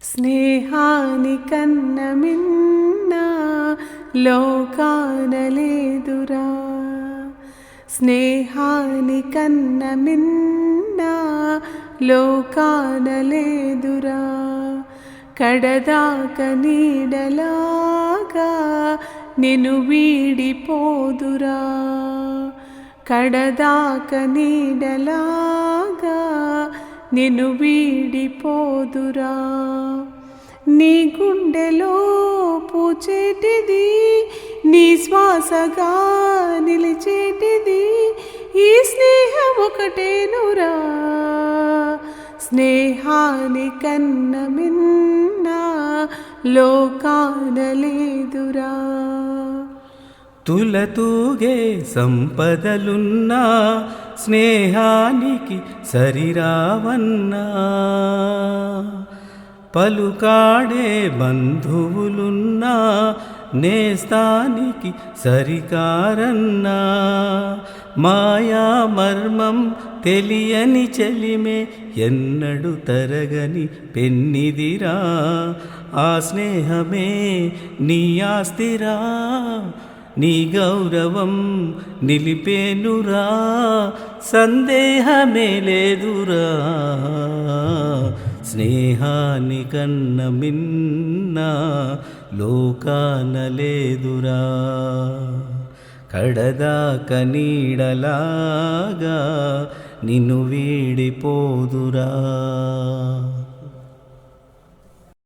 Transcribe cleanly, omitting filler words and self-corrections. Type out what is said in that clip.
స్నేహానికన్న మిన్న లోకాన లేదురా, స్నేహానికన్న మిన్న లోకాన లేదురా. కడదాక నీడలాగా నిన్ను వీడిపోదురా, కడదాక నీడలాగా నిన్ను వీడిపోదురా. నీ గుండెలో పూచేటిది, నీ శ్వాసగా నిలిచేటిది ఈ స్నేహం ఒకటేనురా. స్నేహానికన్న మిన్న లోకాన లేదురా. తులతూగే సంపదలున్నా స్నేహానికి సరిరావన్నా, పలుకాడే బంధువులున్నా నేస్తానికి సరికారన్నా. మాయా మర్మం తెలియని చెలిమే ఎన్నడు తరగని పెన్నిదిరా. ఆ స్నేహమే నీ ఆస్తిరా, నీ గౌరవం నిలిపేనురా, సందేహమే లేదురా. స్నేహానికన్న మిన్న లోకాన లేదురా. కడదాక నీడలాగా నిన్ను వీడిపోదురా.